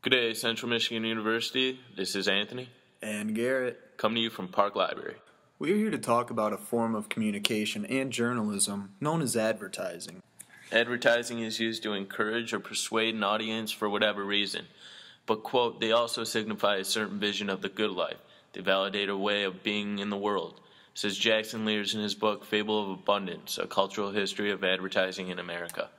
Good day, Central Michigan University. This is Anthony, And Garrett. coming to you from Park Library. We're here to talk about a form of communication and journalism known as advertising. Advertising is used to encourage or persuade an audience for whatever reason. But, quote, they also signify a certain vision of the good life. They validate a way of being in the world, says Jackson Lears in his book Fable of Abundance, A Cultural History of Advertising in America.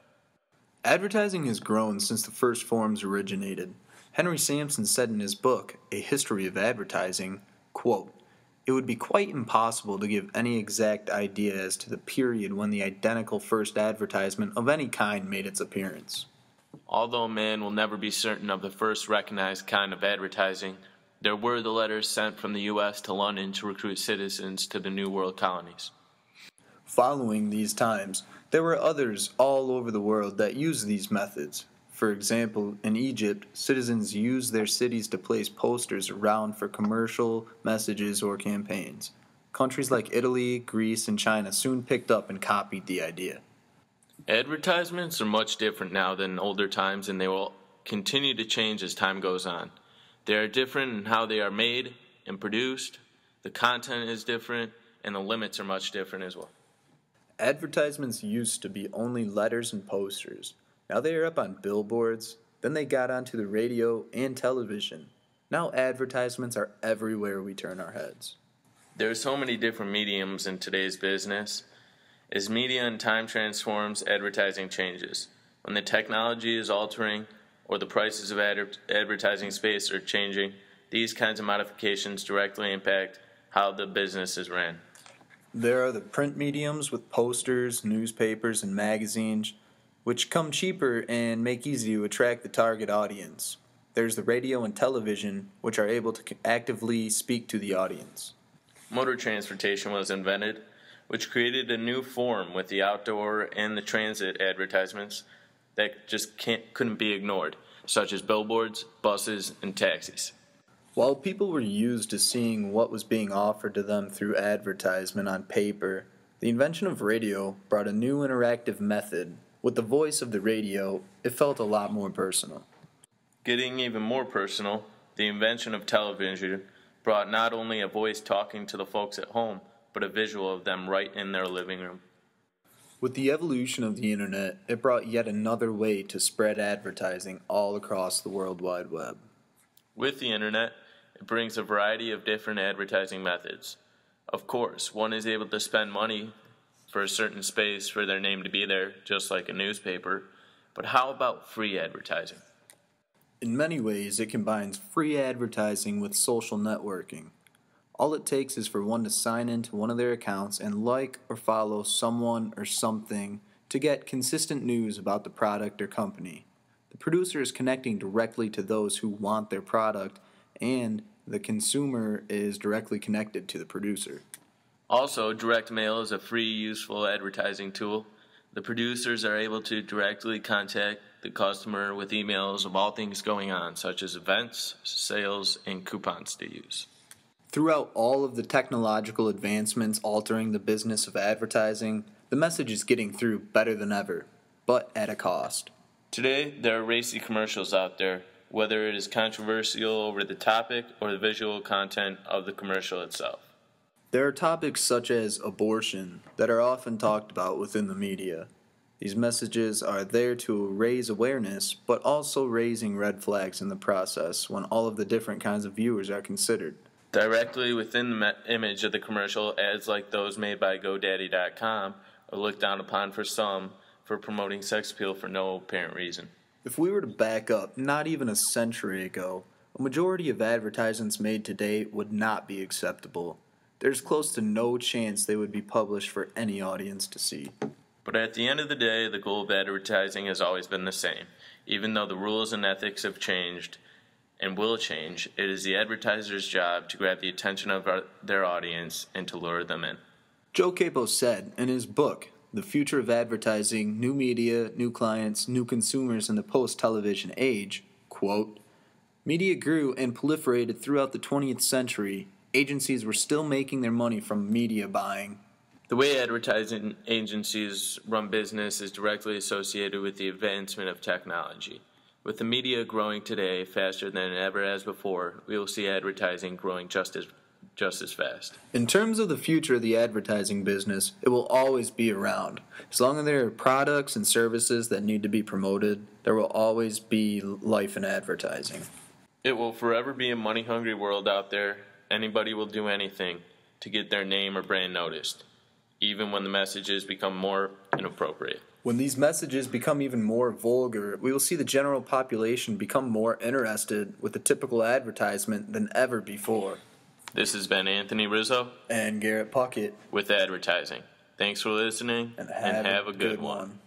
Advertising has grown since the first forms originated. Henry Sampson said in his book, A History of Advertising, quote, "It would be quite impossible to give any exact idea as to the period when the identical first advertisement of any kind made its appearance." Although man will never be certain of the first recognized kind of advertising, there were the letters sent from the U.S. to London to recruit citizens to the New World colonies. Following these times, there were others all over the world that used these methods. For example, in Egypt, citizens used their cities to place posters around for commercial messages or campaigns. Countries like Italy, Greece, and China soon picked up and copied the idea. Advertisements are much different now than in older times, and they will continue to change as time goes on. They are different in how they are made and produced, the content is different, and the limits are much different as well. Advertisements used to be only letters and posters. Now they are up on billboards, then they got onto the radio and television. Now advertisements are everywhere we turn our heads. There are so many different mediums in today's business. As media and time transforms, advertising changes. When the technology is altering or the prices of advertising space are changing, these kinds of modifications directly impact how the business is ran. There are the print mediums with posters, newspapers, and magazines, which come cheaper and make easy to attract the target audience. There's the radio and television, which are able to actively speak to the audience. Motor transportation was invented, which created a new form with the outdoor and the transit advertisements that just couldn't be ignored, such as billboards, buses, and taxis. While people were used to seeing what was being offered to them through advertisement on paper, the invention of radio brought a new interactive method. With the voice of the radio, it felt a lot more personal. Getting even more personal, the invention of television brought not only a voice talking to the folks at home, but a visual of them right in their living room. With the evolution of the internet, it brought yet another way to spread advertising all across the World Wide Web. With the internet, it brings a variety of different advertising methods. Of course, one is able to spend money for a certain space for their name to be there, just like a newspaper. But how about free advertising? In many ways, it combines free advertising with social networking. All it takes is for one to sign into one of their accounts and like or follow someone or something to get consistent news about the product or company. The producer is connecting directly to those who want their product, and the consumer is directly connected to the producer. Also, direct mail is a free, useful advertising tool. The producers are able to directly contact the customer with emails of all things going on, such as events, sales, and coupons to use. Throughout all of the technological advancements altering the business of advertising, the message is getting through better than ever, but at a cost. Today, there are racy commercials out there, whether it is controversial over the topic or the visual content of the commercial itself. There are topics such as abortion that are often talked about within the media. These messages are there to raise awareness, but also raising red flags in the process when all of the different kinds of viewers are considered. Directly within the image of the commercial, ads like those made by GoDaddy.com are looked down upon for some for promoting sex appeal for no apparent reason. If we were to back up not even a century ago, a majority of advertisements made today would not be acceptable. There's close to no chance they would be published for any audience to see. But at the end of the day, the goal of advertising has always been the same. Even though the rules and ethics have changed and will change, it is the advertiser's job to grab the attention of their audience and to lure them in. Joe Capos said in his book, The Future of Advertising, New Media, New Clients, New Consumers in the Post-Television Age, quote, "Media grew and proliferated throughout the 20th century. Agencies were still making their money from media buying." The way advertising agencies run business is directly associated with the advancement of technology. With the media growing today faster than it ever has before, we will see advertising growing just as fast. In terms of the future of the advertising business, it will always be around. As long as there are products and services that need to be promoted, there will always be life in advertising. It will forever be a money-hungry world out there. Anybody will do anything to get their name or brand noticed, even when the messages become more inappropriate. When these messages become even more vulgar, we will see the general population become more interested with the typical advertisement than ever before. This has been Anthony Rizzo And Garrett Puckett with advertising. Thanks for listening, and have a good one.